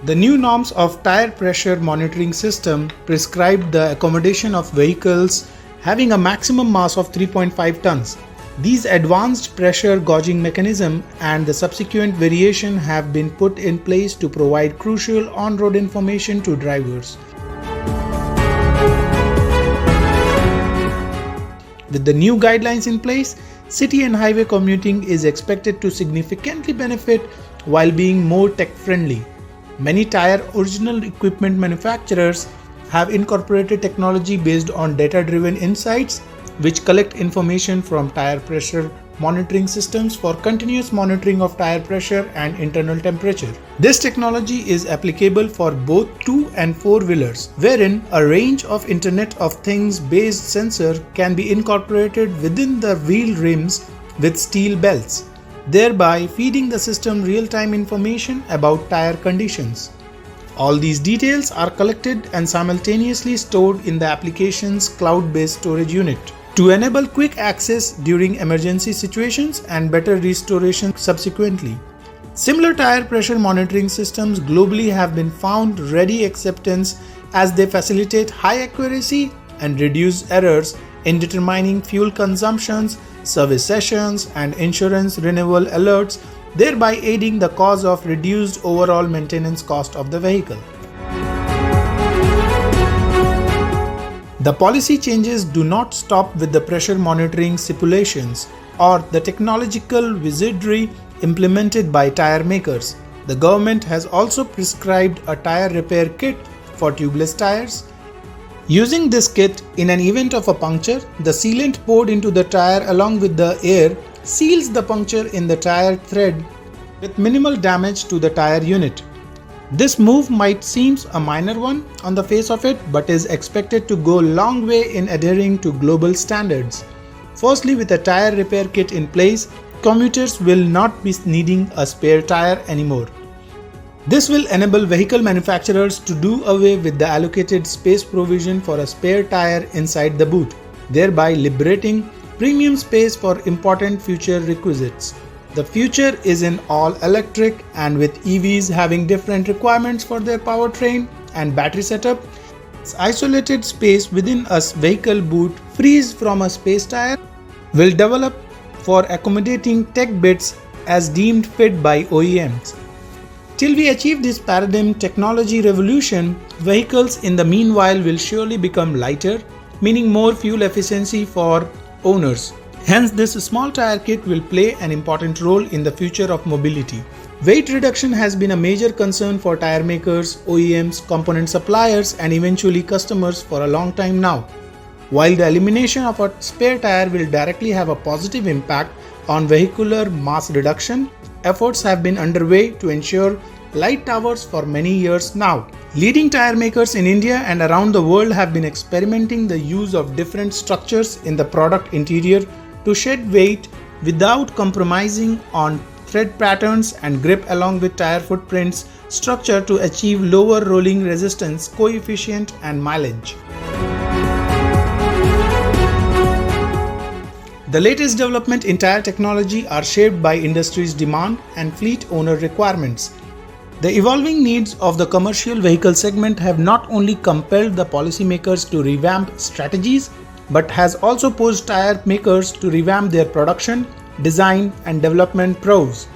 The new norms of tire pressure monitoring system prescribed the accommodation of vehicles having a maximum mass of 3.5 tons. These advanced pressure gauging mechanism and the subsequent variation have been put in place to provide crucial on-road information to drivers. With the new guidelines in place, city and highway commuting is expected to significantly benefit while being more tech-friendly. Many tire original equipment manufacturers have incorporated technology based on data-driven insights which collect information from tire pressure monitoring systems for continuous monitoring of tire pressure and internal temperature. This technology is applicable for both 2 and 4-wheelers, wherein a range of Internet of Things based sensor can be incorporated within the wheel rims with steel belts, thereby feeding the system real-time information about tire conditions. All these details are collected and simultaneously stored in the application's cloud-based storage unit to enable quick access during emergency situations and better restoration subsequently. Similar tire pressure monitoring systems globally have been found ready acceptance as they facilitate high accuracy and reduce errors in determining fuel consumptions, service sessions, and insurance renewal alerts, thereby aiding the cause of reduced overall maintenance cost of the vehicle. The policy changes do not stop with the pressure monitoring stipulations or the technological wizardry implemented by tire makers. The government has also prescribed a tire repair kit for tubeless tires. Using this kit, in an event of a puncture, the sealant poured into the tire along with the air seals the puncture in the tire thread with minimal damage to the tire unit. This move might seem a minor one on the face of it, but is expected to go a long way in adhering to global standards. Firstly, with a tire repair kit in place, commuters will not be needing a spare tire anymore. This will enable vehicle manufacturers to do away with the allocated space provision for a spare tire inside the boot, thereby liberating premium space for important future requisites. The future is in all electric, and with EVs having different requirements for their powertrain and battery setup, isolated space within a vehicle boot frees from a space tire will develop for accommodating tech bits as deemed fit by OEMs. Till we achieve this paradigm technology revolution, vehicles in the meanwhile will surely become lighter, meaning more fuel efficiency for owners. Hence, this small tire kit will play an important role in the future of mobility. Weight reduction has been a major concern for tire makers, OEMs, component suppliers, and eventually customers for a long time now. While the elimination of a spare tire will directly have a positive impact on vehicular mass reduction, efforts have been underway to ensure light towers for many years now. Leading tire makers in India and around the world have been experimenting the use of different structures in the product interior to shed weight without compromising on thread patterns and grip along with tire footprints structure to achieve lower rolling resistance coefficient and mileage. The latest development in tire technology are shaped by industry's demand and fleet owner requirements. The evolving needs of the commercial vehicle segment have not only compelled the policymakers to revamp strategies, but has also pushed tire makers to revamp their production, design, and development prowess.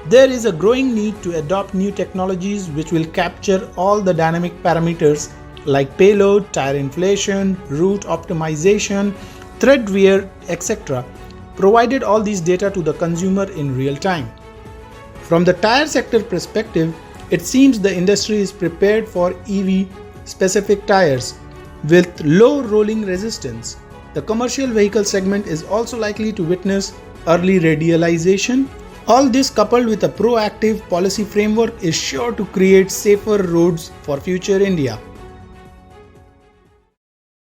There is a growing need to adopt new technologies which will capture all the dynamic parameters like payload, tire inflation, route optimization, thread wear, etc., provided all these data to the consumer in real time. From the tire sector perspective, it seems the industry is prepared for EV specific tires with low rolling resistance. The commercial vehicle segment is also likely to witness early radialization. All this coupled with a proactive policy framework is sure to create safer roads for future India.